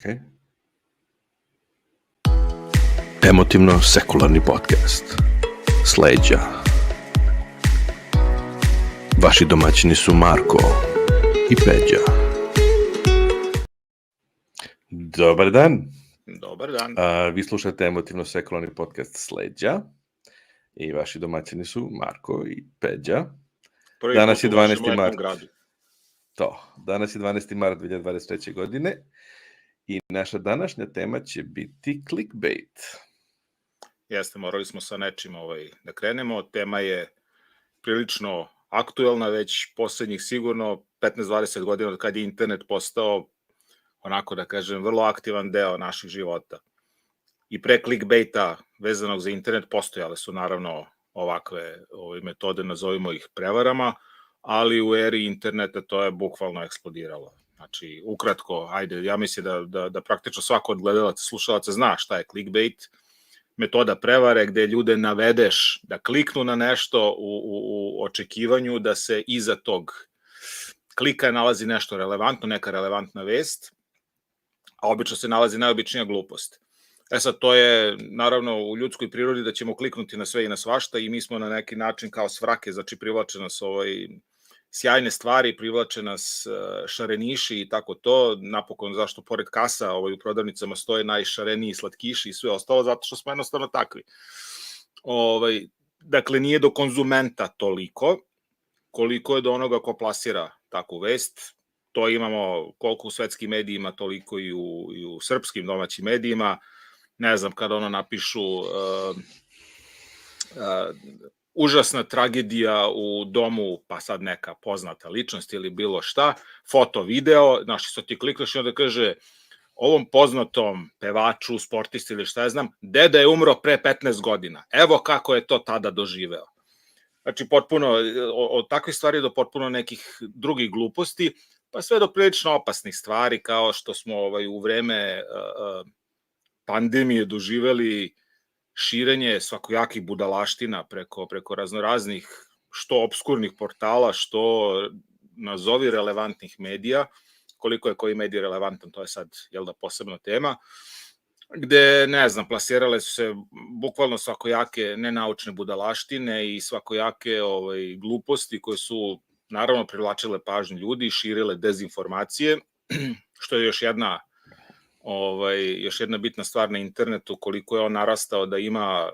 Okay. Emotivno-sekularni podcast. Sleđa. Vaši domaćini su Marko i Peđa. Dobar dan. Dobar dan. Vi slušate Emotivno-sekularni podcast Sleđa i vaši domaćini su Marko i Peđa. Danas je 12. mart. Danas je 12. mart 2023. godine. I naša današnja tema će biti clickbait. Jeste, morali smo sa nečim da krenemo. Tema je prilično aktuelna, već poslednjih sigurno 15-20 godina od kad je internet postao, onako da kažem, vrlo aktivan deo naših života. I pre clickbaita vezanog za internet postojale su naravno ovakve metode, nazovimo ih prevarama, ali u eri interneta to je bukvalno eksplodiralo. Znači, ukratko, ajde, ja mislim da praktično svako od gledalaca, slušalaca zna šta je clickbait, metoda prevare gde ljude navedeš da kliknu na nešto u očekivanju da se iza tog klika nalazi nešto relevantno, neka relevantna vest, a obično se nalazi najobičnija glupost. Sad, to je naravno u ljudskoj prirodi da ćemo kliknuti na sve i na svašta i mi smo na neki način kao svrake, znači privlače nas sjajne stvari, privlače nas šareniši i tako to, napokon zašto pored kasa u prodavnicama stoje najšareniji slatkiši i sve ostalo, zato što smo jednostavno takvi. Dakle, nije do konzumenta toliko, koliko je do onoga ko plasira takvu vest. To imamo koliko u svetskim medijima, toliko i u srpskim domaćim medijima. Ne znam, kada napišu užasna tragedija u domu, pa sad neka poznata ličnost ili bilo šta, foto, video, znaš, što ti klikneš i onda kaže ovom poznatom pevaču, sportisti ili šta ja znam, deda je umro pre 15 godina. Evo kako je to tada doživeo. Znači, potpuno, od takvih stvari do potpuno nekih drugih gluposti, pa sve do prilično opasnih stvari, kao što smo u vreme pandemije doživeli širenje svakojakih budalaština preko raznoraznih, što obskurnih portala, što nazovi relevantnih medija, koliko je koji medij relevantan, to je sad, posebna tema, gde, ne znam, plasirale su se bukvalno svakojake nenaučne budalaštine i svakojake gluposti koje su, naravno, privlačile pažnju ljudi, širile dezinformacije, što je još jedna bitna stvar na internetu, koliko je on narastao da ima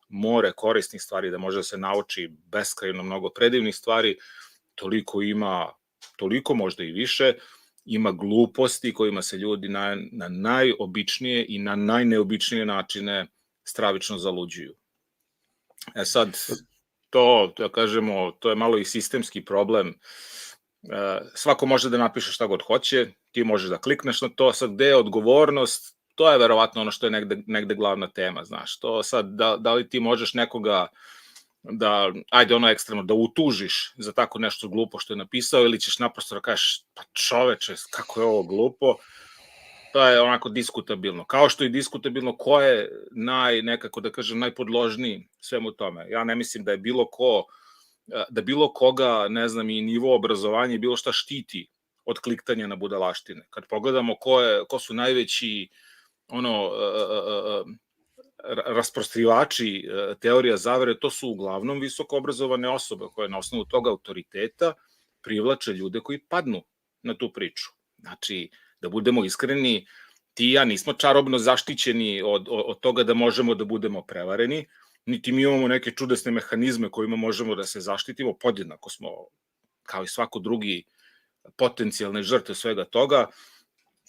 more korisnih stvari, da može da se nauči beskrajno mnogo predivnih stvari, toliko možda i više, ima gluposti kojima se ljudi na najobičnije i na najneobičnije načine stravično zaluđuju. Sad, to je malo i sistemski problem. Svako može da napiše šta god hoće, ti možeš da klikneš na to, sad gde je odgovornost, to je verovatno ono što je negde glavna tema, znaš, to sad, da li ti možeš nekoga da utužiš za tako nešto glupo što je napisao ili ćeš naprosto da kažeš, pa čoveče, kako je ovo glupo, to je onako diskutabilno, kao što je diskutabilno ko je najpodložniji svemu tome. Ja ne mislim da je bilo koga, ne znam, i nivo obrazovanja i bilo šta štiti od kliktanja na budalaštine. Kad pogledamo ko su najveći rasprostrivači teorija zavere, to su uglavnom visoko obrazovane osobe koje na osnovu toga autoriteta privlače ljude koji padnu na tu priču. Znači, da budemo iskreni, ti i ja nismo čarobno zaštićeni od toga da možemo da budemo prevareni, niti mi imamo neke čudesne mehanizme kojima možemo da se zaštitimo, podjednako smo, kao i svako drugi, potencijalne žrtve svega toga,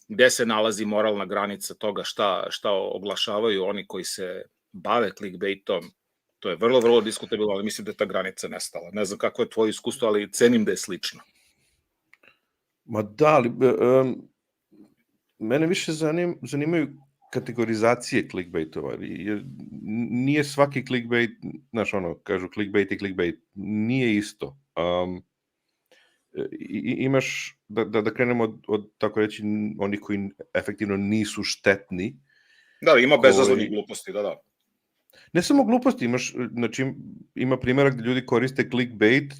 gde se nalazi moralna granica toga šta oglašavaju oni koji se bave clickbaitom, to je vrlo, vrlo diskutabilno, ali mislim da je ta granica nestala. Ne znam kako je tvoje iskustvo, ali cenim da je slično. Ma da, ali mene više zanimaju kategorizacije clickbaitova, jer nije svaki clickbait, znaš kažu clickbait i clickbait, nije isto. Imaš, da krenemo od tako reći, oni koji efektivno nisu štetni. Da, ima bezazlenih gluposti, da. Ne samo gluposti, znači, ima primjera gdje ljudi koriste clickbait,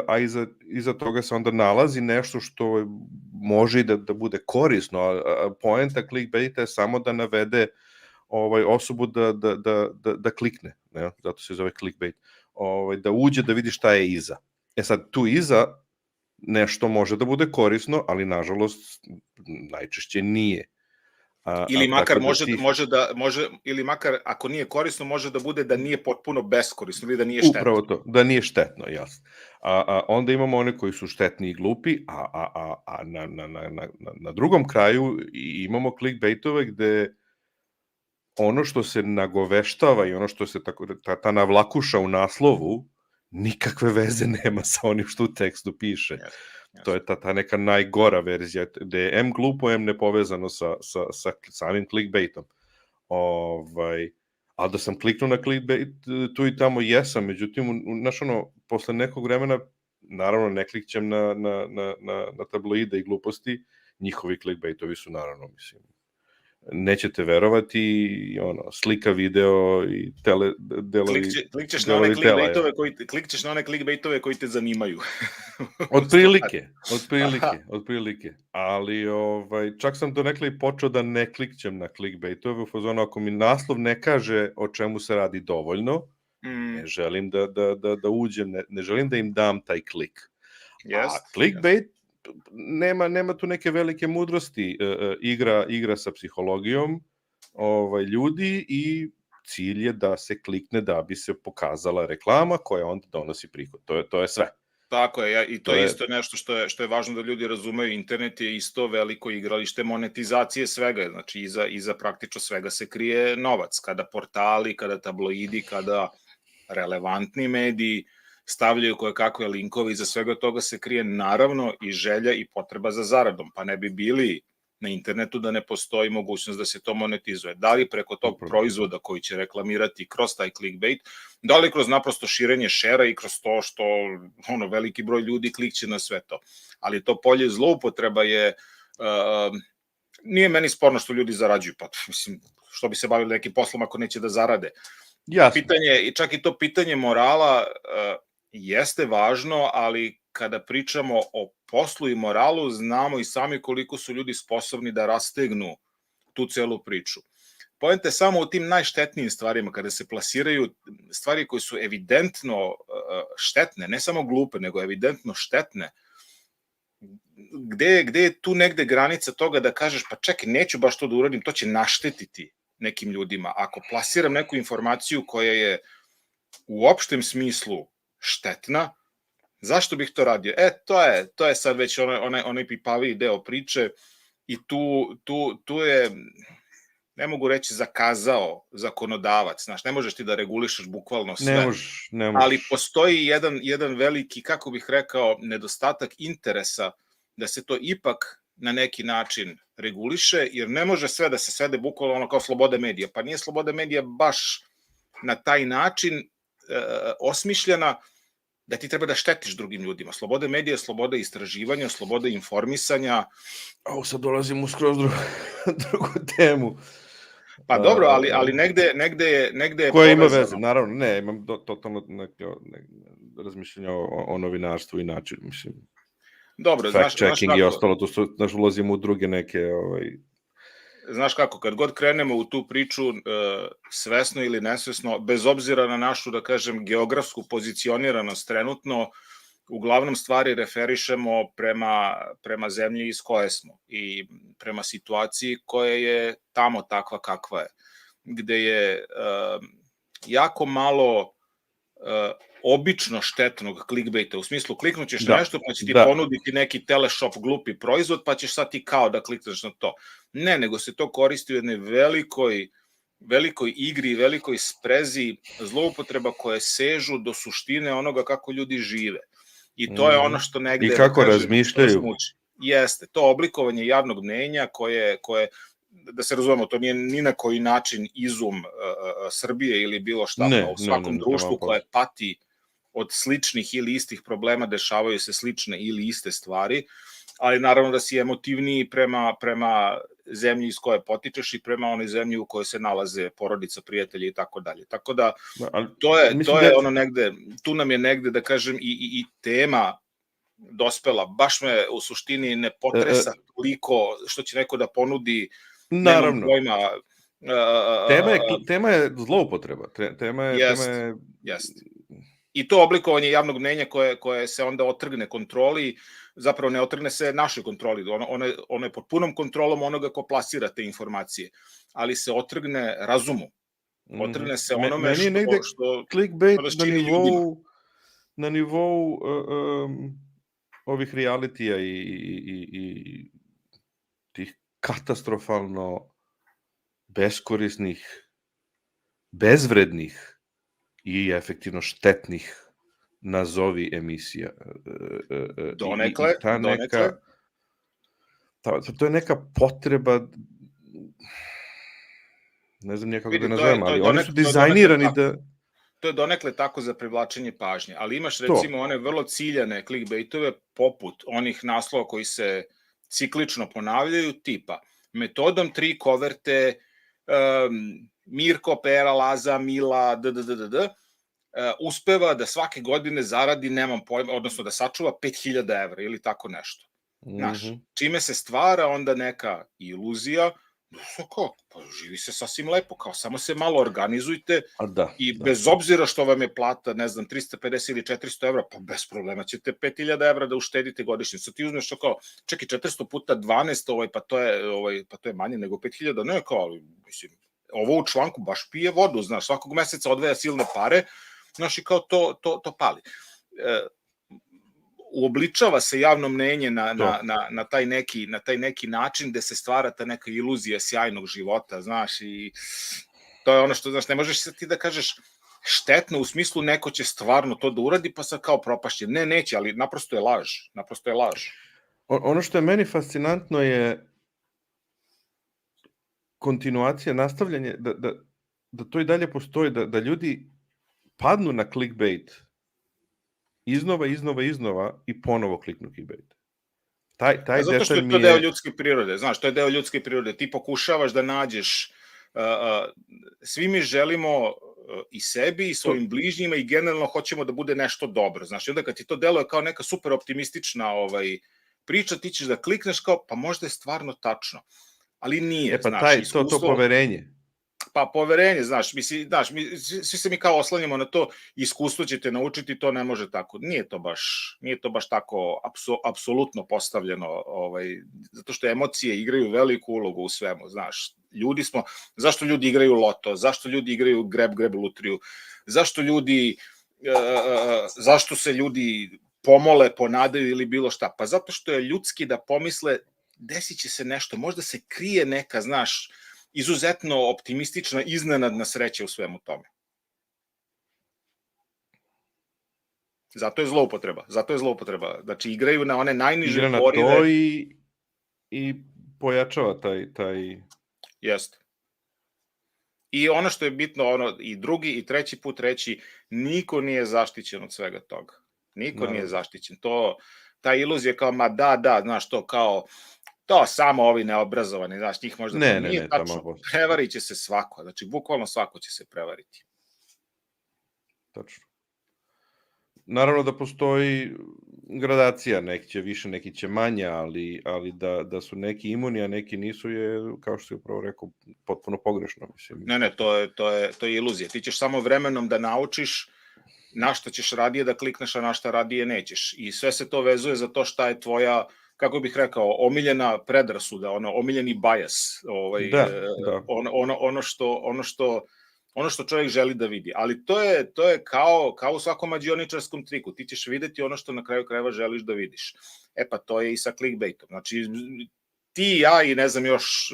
a iza toga se onda nalazi nešto što može i da bude korisno, a poenta clickbaita je samo da navede osobu da klikne, ne? Zato se zove clickbait, da uđe da vidi šta je iza. Sad, tu iza nešto može da bude korisno, ali nažalost najčešće nije. Ili makar ili makar ako nije korisno, može da bude da nije potpuno beskorisno ili da nije štetno. Upravo to, da nije štetno, jasno. Onda imamo one koji su štetni i glupi, a na drugom kraju imamo clickbaitove gde ono što se nagoveštava i ono što se ta navlakuša u naslovu nikakve veze nema sa onim što u tekstu piše. Yes. To je ta neka najgora verzija, gde je M glupo, M nepovezano sa samim clickbaitom. Ali da sam kliknuo na clickbait, tu i tamo jesam, međutim, posle nekog vremena, naravno ne klikćem na tabloide i gluposti, njihovi clickbaitovi su naravno, mislim, nećete verovati, slika, video i delovi tela. Klikćeš na one clickbaitove koji te zanimaju. Otprilike. Ali čak sam donekle i počeo da ne klikćem na clickbaitove, u fazonu ako mi naslov ne kaže o čemu se radi dovoljno, ne želim da uđem, ne želim da im dam taj klik. A clickbait nema tu neke velike mudrosti, igra sa psihologijom ljudi i cilj je da se klikne da bi se pokazala reklama koja onda donosi prihod. To je sve. Tako je, i to je isto nešto što je važno da ljudi razumeju. Internet je isto veliko igralište monetizacije svega, znači iza praktično svega se krije novac. Kada portali, kada tabloidi, kada relevantni mediji stavljaju koje kakve linkove, iza svega toga se krije naravno i želja i potreba za zaradom, pa ne bi bili na internetu da ne postoji mogućnost da se to monetizuje. Da li preko tog proizvoda koji će reklamirati kroz taj clickbait, da li kroz naprosto širenje šera i kroz to što veliki broj ljudi klikće na sve to. Ali to polje zloupotreba je, nije meni sporno što ljudi zarađuju, pa mislim, što bi se bavili nekim poslom ako neće da zarade. Pitanje, čak i to pitanje morala jeste važno, ali kada pričamo o poslu i moralu, znamo i sami koliko su ljudi sposobni da rastegnu tu celu priču. Poenta je samo u tim najštetnijim stvarima, kada se plasiraju stvari koje su evidentno štetne, ne samo glupe, nego evidentno štetne, gde je tu negde granica toga da kažeš, pa čekaj, neću baš to da uradim, to će naštetiti nekim ljudima. Ako plasiram neku informaciju koja je u opštem smislu štetna, zašto bih to radio? To je sad već onaj pipaviji deo priče i tu je, ne mogu reći zakazao zakonodavac, znaš, ne možeš ti da regulišeš bukvalno sve. Ne možeš. Ali postoji jedan veliki, kako bih rekao, nedostatak interesa da se to ipak na neki način reguliše, jer ne može sve da se svede bukvalno kao sloboda medija. Pa nije sloboda medija baš na taj način osmišljena da ti treba da štetiš drugim ljudima. Sloboda medija je sloboda istraživanja, sloboda informisanja. Sad dolazim u skroz drugu temu. Pa dobro, ali negde je koja ima veze, naravno, ne, imam totalno razmišljenja o novinarstvu i načinu, mislim. Dobro, fact-checking i ostalo, tu ulazimo u druge neke... Znaš kako, kad god krenemo u tu priču, svesno ili nesvesno, bez obzira na našu, da kažem, geografsku pozicioniranost trenutno, uglavnom stvari referišemo prema zemlji iz koje smo i prema situaciji koja je tamo takva kakva je, gde je jako malo obično štetnog clickbaita, u smislu kliknućeš nešto pa će ti ponuditi neki teleshop glupi proizvod pa ćeš sad ti kao da klikneš na to. Ne, nego se to koristi u jednoj velikoj igri, velikoj sprezi zloupotreba koje sežu do suštine onoga kako ljudi žive. I to je ono što negde... I kako razmišljaju. Jeste, to oblikovanje javnog mnenja koje, da se razumemo, to nije ni na koji način izum Srbije ili bilo šta, u svakom društvu koje pati od sličnih ili istih problema dešavaju se slične ili iste stvari, ali naravno da si emotivniji prema zemlji iz koje potičeš i prema onoj zemlji u kojoj se nalaze porodica, prijatelji i tako dalje. Tako da, to je ono negde, tu nam je negde, da kažem, i tema dospela. Baš me u suštini ne potresa toliko što će neko da ponudi. Naravno. Tema je zloupotreba. Tema je... Jest. I to oblikovanje javnog mnenja koje se onda otrgne kontroli, zapravo ne otrgne se našoj kontroli, ono je pod punom kontrolom onoga ko plasira te informacije, ali se otrgne razumu, otrgne se onome što clickbait na nivou ovih realitija i tih katastrofalno beskorisnih, bezvrednih i efektivno štetnih nazovi emisija. Donekle. To je neka potreba, ne znam nekako da nazovem, ali oni su dizajnirani da... To je donekle tako za privlačenje pažnje, ali imaš recimo one vrlo ciljane clickbaitove poput onih naslova koji se ciklično ponavljaju, tipa metodom 3 koverte, Mirko, Pera, Laza, Mila, uspeva da svake godine zaradi, nemam pojma, odnosno da sačuva 5.000 evra ili tako nešto. Znaš, čime se stvara onda neka iluzija, pa živi se sasvim lepo, kao samo se malo organizujte i bez obzira što vam je plata, ne znam, 350 ili 400 evra, pa bez problema ćete 5.000 evra da uštedite godišnje. Sad ti uzmeš to kao, čekaj, 400 puta 12, pa to je manje nego 5.000, ne, kao, mislim, ovo u članku baš pije vodu, znaš, svakog meseca odvaja silne pare, znaš, i kao to pali. Uobličava se javno mnenje na taj neki način gde se stvara ta neka iluzija sjajnog života, znaš, i to je ono što, znaš, ne možeš ti da kažeš štetno u smislu neko će stvarno to da uradi pa sad kao propašće. Ne, neće, ali naprosto je laž. Ono što je meni fascinantno je kontinuacija, nastavljanje, da to i dalje postoji, da ljudi padnu na clickbait iznova i ponovo kliknu clickbait. Zato što je to deo ljudske prirode, znaš, to je deo ljudske prirode. Ti pokušavaš da nađeš, svi mi želimo i sebi i svojim bližnjima i generalno hoćemo da bude nešto dobro, znaš, i onda kad ti to deluje kao neka super optimistična priča, ti ćeš da klikneš kao, pa možda je stvarno tačno, ali nije, znaš, to poverenje. Pa poverenje, znaš, svi se mi kao oslanjamo na to, iskustvo ćete naučiti, to ne može tako. Nije to baš tako apsolutno postavljeno, zato što emocije igraju veliku ulogu u svemu, znaš. Zašto ljudi igraju loto, zašto ljudi igraju greb lutriju, zašto se ljudi pomole, ponadaju ili bilo šta? Pa zato što je ljudski da pomisle, desit će se nešto, možda se krije neka, znaš, izuzetno optimistična, iznenadna sreća u svemu tome. Zato je zloupotreba. Znači, igraju na one najniže porive. Igra na to i pojačava taj... Jeste. I ono što je bitno, i drugi i treći put reći, niko nije zaštićen od svega toga. Niko nije zaštićen. Ta iluzija kao, ma da, znaš, to kao... To samo ovi neobrazovani, znaš, njih možda nije tačno. Prevarit će se svako, znači, bukvalno svako će se prevariti. Tačno. Naravno da postoji gradacija, neki će više, neki će manje, ali da su neki imuni, a neki nisu je, kao što si upravo rekao, potpuno pogrešno, mislim. Ne, to je iluzija. Ti ćeš samo vremenom da naučiš na šta ćeš radije da klikneš, a na šta radije nećeš. I sve se to vezuje za to šta je tvoja, kako bih rekao, omiljena predrasuda, omiljeni bias, ono što čovjek želi da vidi. Ali to je kao u svakom mađioničarskom triku. Ti ćeš videti ono što na kraju krajeva želiš da vidiš. Pa to je i sa clickbaitom. Znači, ti i ja i ne znam još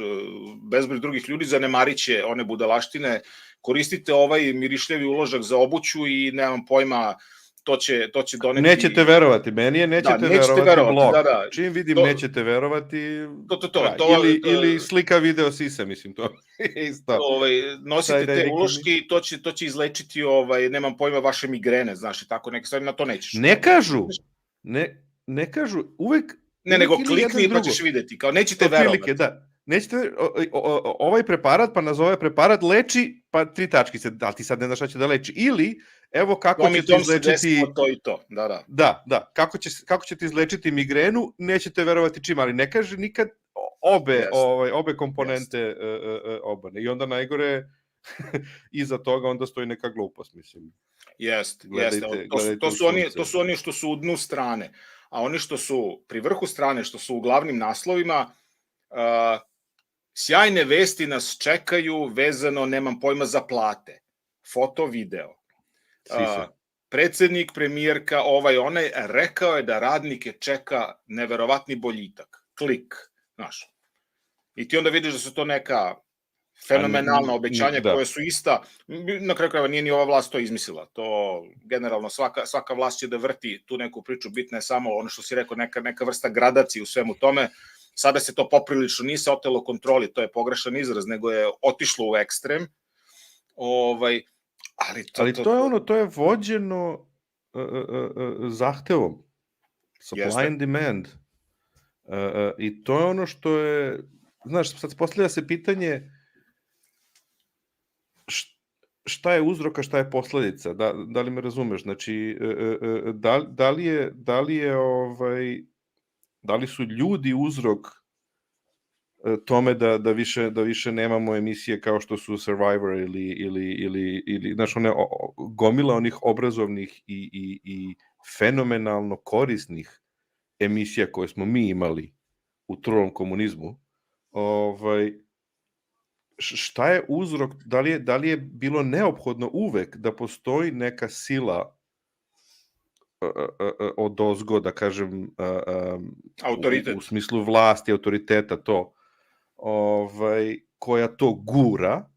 bezbroj drugih ljudi zanemarit će one budalaštine, koristite ovaj mirišljavi uložak za obuću i nemam pojma, to će doneti... Nećete verovati, meni je nećete verovati blog. Čim vidim nećete verovati... Ili slika video sisa, mislim, to je isto. Nosite te uloške i to će izlečiti, nemam pojma, vaše migrene, znaš, i tako neke stvari, na to nećeš. Ne kažu, uvek... Ne, nego klikni pa ćeš videti, kao nećete verovati. nećete, ovaj preparat, pa nazove preparat, leči, pa 3 tačkice, ali ti sad ne znaš šta će da leči. Ili, evo kako će ti izlečiti... To i to, da. Da, kako će ti izlečiti migrenu, nećete verovati čim, ali ne kaže nikad obe komponente obane. I onda najgore iza toga onda stoji neka glupost, mislim. Jeste. To su oni što su u dnu strane, a oni što su pri vrhu strane, što su u glavnim naslovima, sjajne vesti nas čekaju vezano, nemam pojma, za plate. Foto, video. Predsednik, premijerka, onaj, rekao je da radnike čeka neverovatni boljitak. Klik, znaš. I ti onda vidiš da su to neka fenomenalna obećanja koje su ista. Na kraju krajeva nije ni ova vlast to izmislila. To generalno svaka vlast će da vrti tu neku priču. Bitno je samo ono što si rekao, neka vrsta gradacije u svemu tome. Sada se to poprilično nije se otelo kontroli, to je pogrešan izraz, nego je otišlo u ekstrem. Ali to je vođeno zahtevom. Supply and demand. I to je ono što je, znaš, sad postavlja se pitanje šta je uzrok, a šta je posledica. Da li me razumeš? Znači, da li su ljudi uzrok tome da više nemamo emisije kao što su Survivor ili znaš, gomila onih obrazovnih i fenomenalno korisnih emisija koje smo mi imali u trulom komunizmu. Šta je uzrok, da li je bilo neophodno uvek da postoji neka sila odozgo, da kažem, u smislu vlasti, autoriteta, koja to gura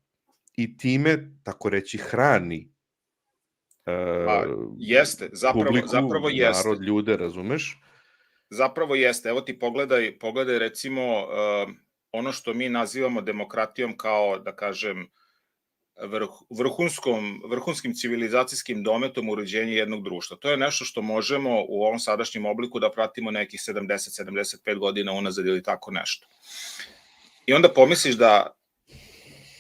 i time, tako reći, hrani publiku, narod, ljude, razumeš? Zapravo jeste. Evo ti pogledaj recimo ono što mi nazivamo demokratijom kao, da kažem, vrhunskim civilizacijskim dometom uređenja jednog društva. To je nešto što možemo u ovom sadašnjem obliku da pratimo nekih 70-75 godina unazad ili tako nešto. I onda pomisliš da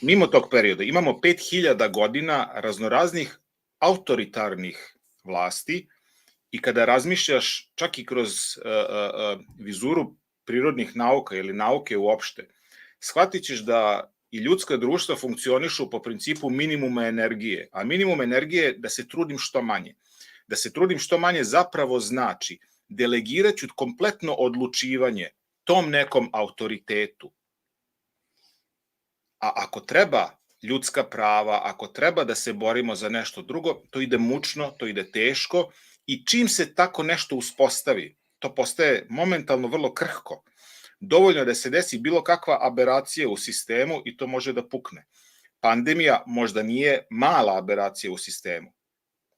mimo tog perioda imamo 5000 godina raznoraznih autoritarnih vlasti i kada razmišljaš čak i kroz vizuru prirodnih nauka ili nauke uopšte, shvatit ćeš da i ljudska društva funkcionišu po principu minimuma energije, a minimum energije je da se trudim što manje. Da se trudim što manje zapravo znači delegiraću kompletno odlučivanje tom nekom autoritetu. A ako treba ljudska prava, ako treba da se borimo za nešto drugo, to ide mučno, to ide teško i čim se tako nešto uspostavi, to postaje momentalno vrlo krhko. Dovoljno je da se desi bilo kakva aberacija u sistemu i to može da pukne. Pandemija možda nije mala aberacija u sistemu,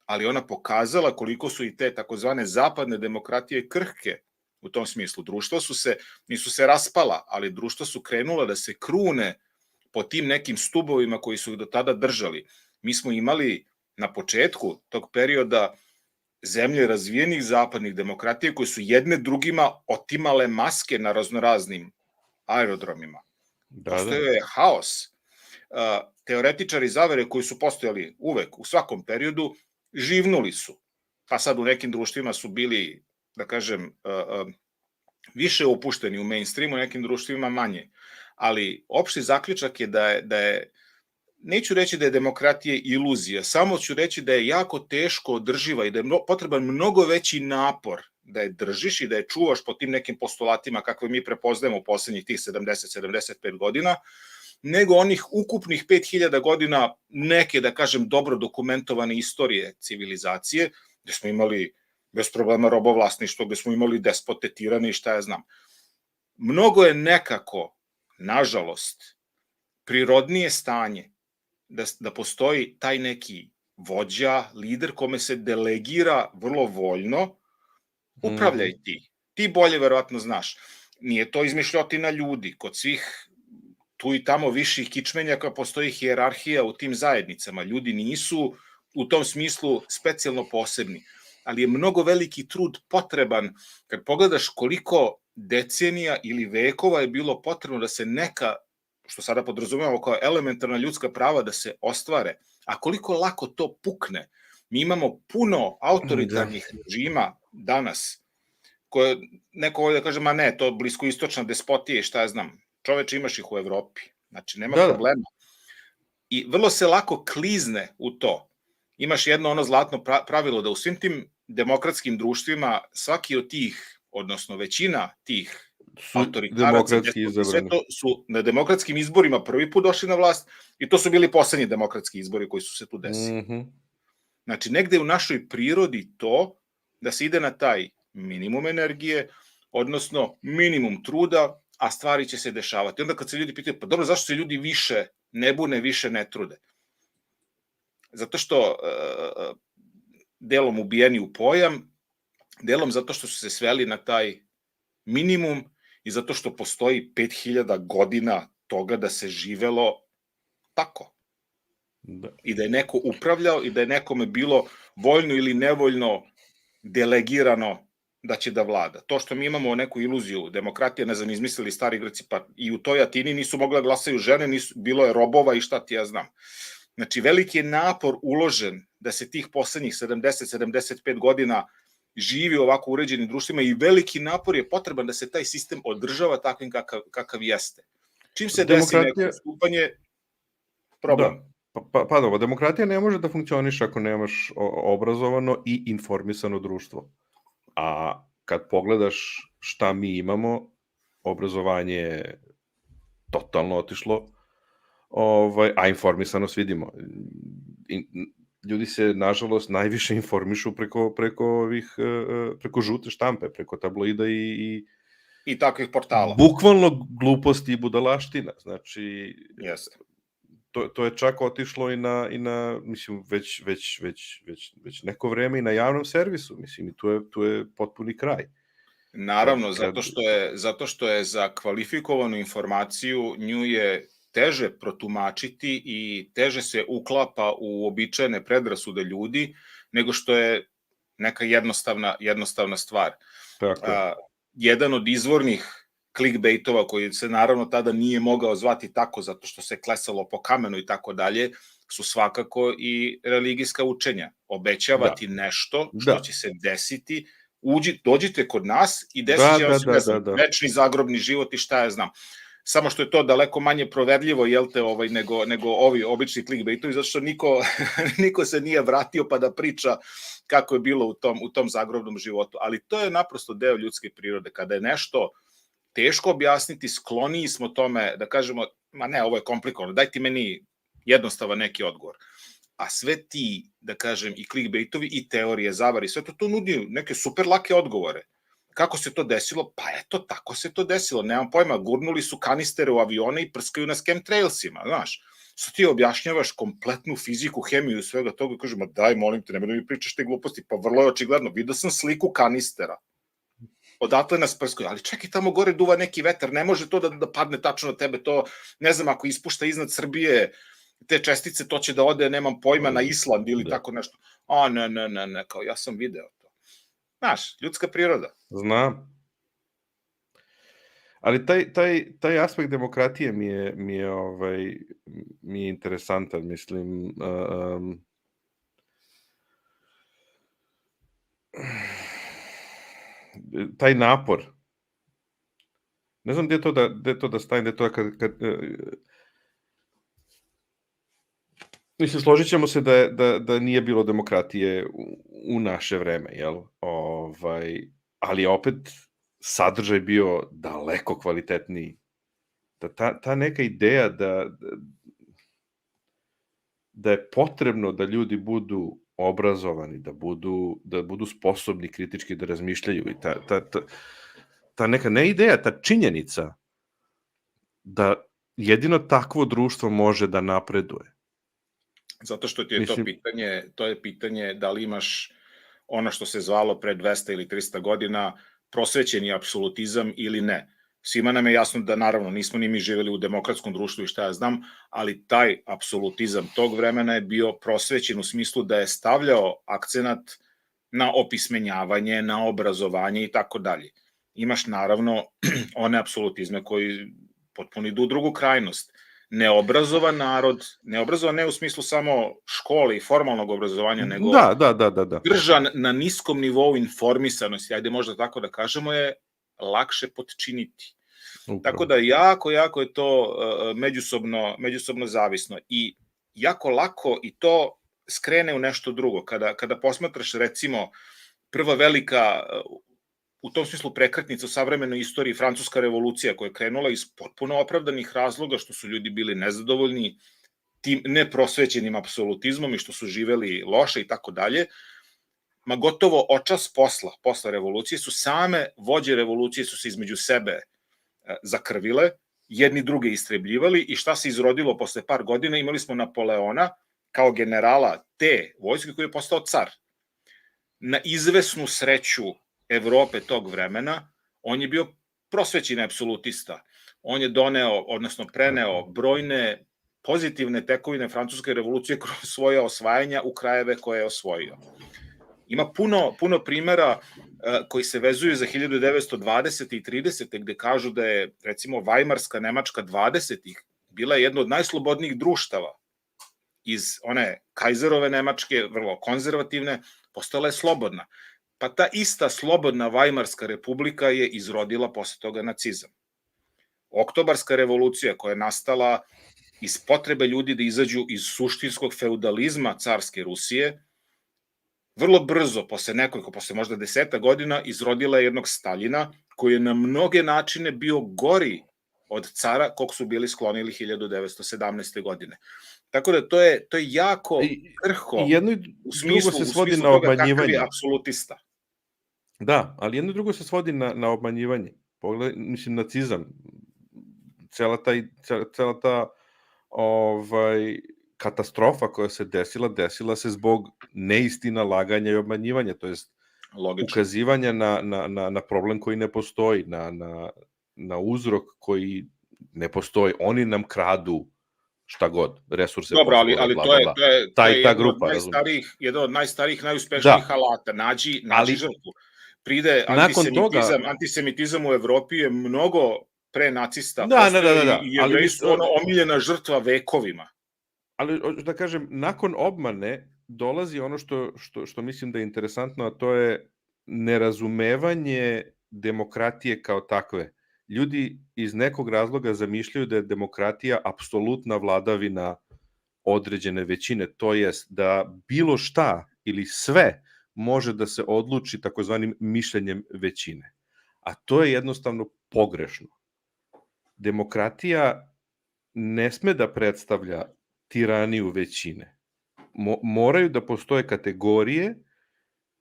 ali ona pokazala koliko su i te takozvane zapadne demokratije krhke u tom smislu. Društva nisu se raspala, ali društva su krenula da se krune po tim nekim stubovima koji su ih do tada držali. Mi smo imali na početku tog perioda zemlje razvijenih zapadnih demokratija koje su jedne drugima otimale maske na raznoraznim aerodromima. Postojao je haos. Teoretičari zavere koji su postojali uvek u svakom periodu živnuli su. Pa sad u nekim društvima su bili, da kažem, više opušteni u mainstreamu, u nekim društvima manje. Ali opšti zaključak je da je, neću reći da je demokratija iluzija, samo ću reći da je jako teško održiva i da je potreban mnogo veći napor da je držiš i da je čuvaš po tim nekim postulatima kakve mi prepoznajemo u poslednjih tih 70-75 godina, nego onih ukupnih 5000 godina neke, da kažem, dobro dokumentovane istorije civilizacije, gde smo imali bez problema robovlasništvo, gde smo imali despotetirane i šta ja znam. Mnogo je nekako, nažalost, prirodnije stanje da postoji taj neki vođa, lider kome se delegira vrlo voljno, upravljaj ti. Ti bolje verovatno znaš. Nije to izmišljotina ljudi. Kod svih tu i tamo viših kičmenjaka postoji hijerarhija u tim zajednicama. Ljudi nisu u tom smislu specijalno posebni, ali je mnogo veliki trud potreban kad pogledaš koliko decenija ili vekova je bilo potrebno da se neka, što sada podrazumevamo kao elementarna ljudska prava, da se ostvare. A koliko lako to pukne. Mi imamo puno autoritarnih režima danas, koje neko ovdje da kaže, ma ne, to bliskoistočna despotija i šta ja znam. Čoveče, imaš ih u Evropi. Znači, nema problema. I vrlo se lako klizne u to. Imaš jedno ono zlatno pravilo da u svim tim demokratskim društvima svaki od tih, odnosno većina tih autoritaraca, sve to su na demokratskim izborima prvi put došli na vlast i to su bili poslednji demokratski izbori koji su se tu desili. Znači, negde u našoj prirodi to da se ide na taj minimum energije, odnosno minimum truda, a stvari će se dešavati. Onda kad se ljudi pitaju, pa dobro, zašto se ljudi više ne bune, više ne trude? Zato što delom ubijeni u pojam, delom zato što su se sveli na taj minimum i zato što postoji 5000 godina toga da se živelo tako. I da je neko upravljao i da je nekome bilo voljno ili nevoljno delegirano da će da vlada. To što mi imamo neku iluziju demokratije, ne znam, izmislili stari Grci, pa i u toj Atini nisu mogli da glasaju žene, bilo je robova i šta ti ja znam. Znači, veliki je napor uložen da se tih poslednjih 70-75 godina živi u ovako uređenim društvima i veliki napor je potreban da se taj sistem održava takvim kakav jeste. Čim se desi neko stupanje, problem. Pa dobro, demokratija ne može da funkcioniše ako nemaš obrazovano i informisano društvo. A kad pogledaš šta mi imamo, obrazovanje je totalno otišlo, a informisanost vidimo. Ljudi se, nažalost, najviše informišu preko žute štampe, preko tabloida i takvih portala. Bukvalno gluposti i budalaština. Znači, jeste. To je čak otišlo i na mislim, već neko vreme i na javnom servisu. Mislim, i tu je potpuni kraj. Naravno, zato što je za kvalifikovanu informaciju nju je teže protumačiti i teže se uklapa u običajne predrasude ljudi, nego što je neka jednostavna stvar. Jedan od izvornih clickbaitova, koji se naravno tada nije mogao zvati tako, zato što se klesalo po kamenu i tako dalje, su svakako i religijska učenja. Obećavati nešto što će se desiti, dođite kod nas i desit će vam se večni zagrobni život i šta ja znam. Samo što je to daleko manje proverljivo, nego ovi obični clickbaitovi, zato što niko se nije vratio pa da priča kako je bilo u tom zagrobnom životu. Ali to je naprosto deo ljudske prirode. Kada je nešto teško objasniti, skloniji smo tome da kažemo, ma ne, ovo je komplikovano, daj ti meni jednostavan neki odgovor. A sve ti, da kažem, i clickbaitovi i teorije zavari, sve to nudi neke super lake odgovore. Kako se to desilo? Pa eto, tako se to desilo. Nemam pojma, gurnuli su kanistere u avione i prskaju na chemtrailsima, znaš. Sad ti objašnjavaš kompletnu fiziku, hemiju i svega toga i kažemo, daj, molim te, nemoj da mi pričaš te gluposti, pa vrlo je očigledno, vidio sam sliku kanistera. Odatle nas prskaju, ali čekaj, tamo gore duva neki vetar, ne može to da padne tačno na tebe, to, ne znam, ako ispušta iznad Srbije te čestice, to će da ode, nemam pojma, na Island ili tako nešto. A ne, kao ja sam video to. Znaš, ljudska priroda. Znam. Ali taj aspekt demokratije mi je interesantan, mislim. Taj napor. Ne znam gde je to da stane, gde je to kad mislim, složit ćemo se da nije bilo demokratije u naše vreme, jel? Ali opet sadržaj bio daleko kvalitetniji. Ta neka ideja da je potrebno da ljudi budu obrazovani, da budu sposobni kritički da razmišljaju i ta neka ne ideja, ta činjenica da jedino takvo društvo može da napreduje. Zato što ti je to je pitanje da li imaš ono što se zvalo pre 200 ili 300 godina prosvećeni apsolutizam ili ne. Svima nam je jasno da naravno nismo ni mi živjeli u demokratskom društvu i šta ja znam, ali taj apsolutizam tog vremena je bio prosvećen u smislu da je stavljao akcenat na opismenjavanje, na obrazovanje i tako dalje. imaš naravno one apsolutizme koji potpuno idu u drugu krajnost. Neobrazovan narod, neobrazovan ne u smislu samo škole i formalnog obrazovanja, nego držan na niskom nivou informisanosti, ajde možda tako da kažemo, je lakše potčiniti. Upravo. Tako da jako je to međusobno zavisno i jako lako i to skrene u nešto drugo. Kada posmatraš recimo prva velika, u tom smislu prekretnica u savremenoj istoriji, Francuska revolucija koja je krenula iz potpuno opravdanih razloga što su ljudi bili nezadovoljni tim neprosvećenim apsolutizmom i što su živeli loše i tako dalje, ma gotovo očas posla revolucije su same vođe revolucije su se između sebe zakrvile, jedni druge istrebljivali i šta se izrodilo posle par godina, imali smo Napoleona kao generala te vojske koji je postao car. Na izvesnu sreću Evrope tog vremena, on je bio prosvećeni apsolutista. On je preneo brojne pozitivne tekovine francuske revolucije kroz svoje osvajanja u krajeve koje je osvojio. Ima puno primera koji se vezuju za 1920. i 30. gde kažu da je, recimo, Vajmarska Nemačka 20-ih bila jedno od najslobodnijih društava iz one Kajzerove Nemačke, vrlo konzervativne, postala je slobodna. Pa ta ista slobodna Vajmarska republika je izrodila posle toga nacizam. Oktobarska revolucija koja je nastala iz potrebe ljudi da izađu iz suštinskog feudalizma carske Rusije, vrlo brzo, posle možda 10 godina, izrodila je jednog Staljina, koji je na mnoge načine bio gori od cara kog su bili sklonili 1917. godine. Tako da to je jako krhko u smislu toga kakav je apsolutista. Da, ali jedno i drugo se svodi na obmanjivanje. Pogledaj, mislim, nacizam, cela ta katastrofa koja se desila se zbog neistina, laganja i obmanjivanja, to jest ukazivanja na problem koji ne postoji, na uzrok koji ne postoji. Oni nam kradu šta god, resurse. Dobro, ali to je jedan od najstarijih, najuspešnijih alata. Nađi žrtvu. Pride antisemitizam u Evropi je mnogo pre nacista. I Jevreji su omiljena žrtva vekovima. Ali, da kažem, nakon obmane dolazi ono što mislim da je interesantno, a to je nerazumevanje demokratije kao takve. Ljudi iz nekog razloga zamišljaju da je demokratija apsolutna vladavina određene većine, to jest da bilo šta ili sve može da se odluči takozvanim mišljenjem većine. A to je jednostavno pogrešno. Demokratija ne sme da predstavlja tiraniju većine. Moraju da postoje kategorije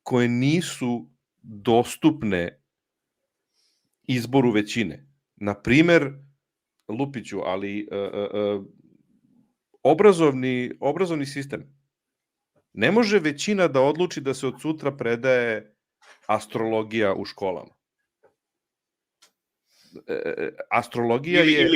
koje nisu dostupne izboru većine. Naprimer, lupiću, ali obrazovni sistem. Ne može većina da odluči da se od sutra predaje astrologija u školama. Astrologija je...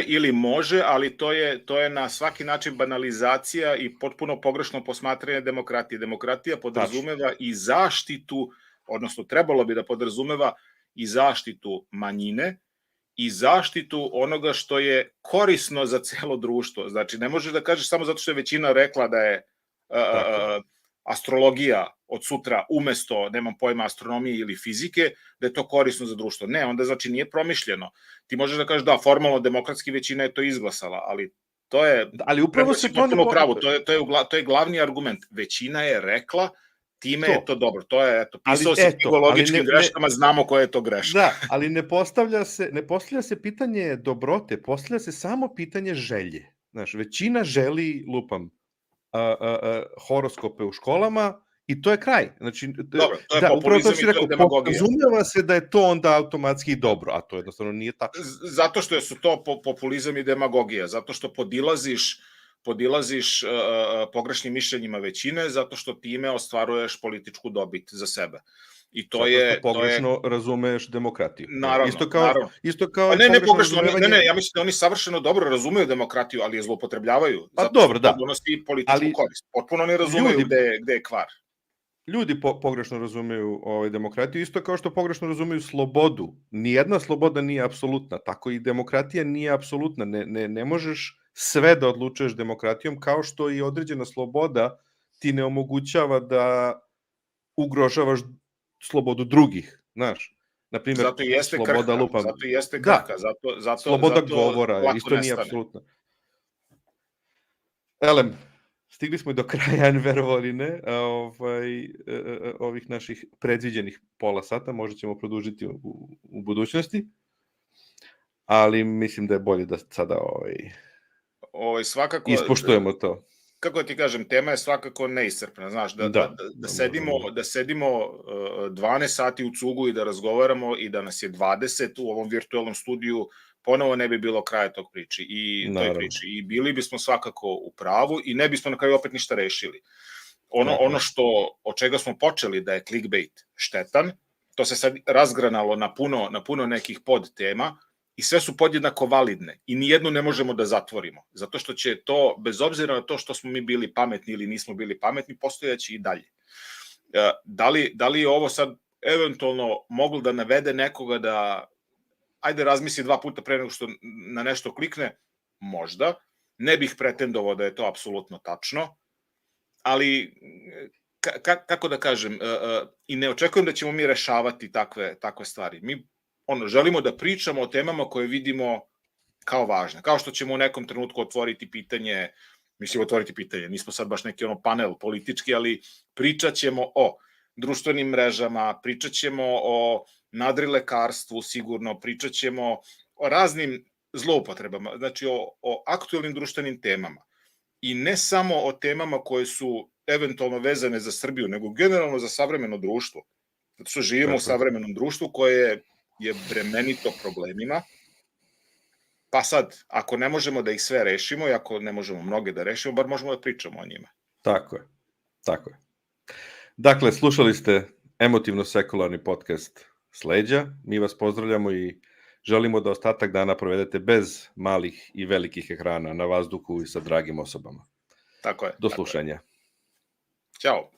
Ili može, ali to je na svaki način banalizacija i potpuno pogrešno posmatranje demokratije. Demokratija podrazumeva i zaštitu, odnosno trebalo bi da podrazumeva i zaštitu manjine i zaštitu onoga što je korisno za celo društvo. Znači, ne možeš da kažeš samo zato što je većina rekla da je astrologija od sutra umesto, nemam pojma, astronomije ili fizike, da je to korisno za društvo. Ne, onda znači nije promišljeno. Ti možeš da kažeš da, formalno demokratski većina je to izglasala, ali to je... Ali upravo se to ne... To je glavni argument. Većina je rekla, time je to dobro. To je, pisao se psihologičkim greškama, znamo koja je to greška. Da, ali ne postavlja se pitanje dobrote, postavlja se samo pitanje želje. Znaš, većina želi, lupam, horoskope u školama i to je kraj. Znači, dobro, to je populizam i to je demagogija. Razumijeva se da je to onda automatski dobro, a to jednostavno nije tačno. Zato što su to populizam i demagogija, zato što podilaziš pogrešnim mišljenjima većine, zato što time ostvaruješ političku dobit za sebe. I to je pogrešno razumeš demokratiju. Naravno. Isto kao ne pogrešno, ja mislim da oni savršeno dobro razumeju demokratiju, ali je zloupotrebljavaju. Pa dobro, da. Donosi političku korist. Potpuno ne razumeju gde je kvar. ljudi pogrešno razumeju demokratiju, isto kao što pogrešno razumeju slobodu. Nijedna sloboda nije apsolutna, tako i demokratija nije apsolutna. Ne možeš sve da odlučuješ demokratijom, kao što i određena sloboda ti ne omogućava da ugrožavaš slobodu drugih, znaš. Naprimjer, zato jeste sloboda krhka, lupa. zato jeste krhka, zato sloboda govora, isto nije apsolutna. Elem, stigli smo i do kraja, verovali ne, ovih naših predviđenih pola sata, možda ćemo produžiti u budućnosti, ali mislim da je bolje da sada svakako ispoštujemo to. Kako ti kažem, tema je svakako neiscrpna, znaš, da sedimo 12 sati u cugu i da razgovaramo i da nas je 20 u ovom virtualnom studiju, ponovo ne bi bilo kraja toj priči i bili bismo svakako u pravu i ne bismo na kraju opet ništa rešili. Ono od čega smo počeli da je clickbait štetan, to se sad razgranalo na puno nekih podtema i sve su podjednako validne i nijednu ne možemo da zatvorimo, zato što će to, bez obzira na to što smo mi bili pametni ili nismo bili pametni, postojaći i dalje. Da li je ovo sad eventualno moglo da navede nekoga da ajde razmisli 2 puta pre nego što na nešto klikne? Možda. Ne bih pretendovao da je to apsolutno tačno, ali kako da kažem, i ne očekujem da ćemo mi rešavati takve stvari. Mi želimo da pričamo o temama koje vidimo kao važne. Kao što ćemo u nekom trenutku otvoriti pitanje, nismo sad baš neki panel politički, ali pričat ćemo o društvenim mrežama, pričat ćemo o nadrilekarstvu sigurno, pričat ćemo o raznim zloupotrebama, znači o aktuelnim društvenim temama. I ne samo o temama koje su eventualno vezane za Srbiju, nego generalno za savremeno društvo. Zato što živimo u savremenom društvu koje je bremenito problemima, pa sad, ako ne možemo da ih sve rešimo i ako ne možemo mnoge da rešimo, bar možemo da pričamo o njima. Tako je. Dakle, slušali ste emotivno-sekularni podcast Sleđa. Mi vas pozdravljamo i želimo da ostatak dana provedete bez malih i velikih ekrana na vazduhu i sa dragim osobama. Tako je. Do slušanja. Ćao.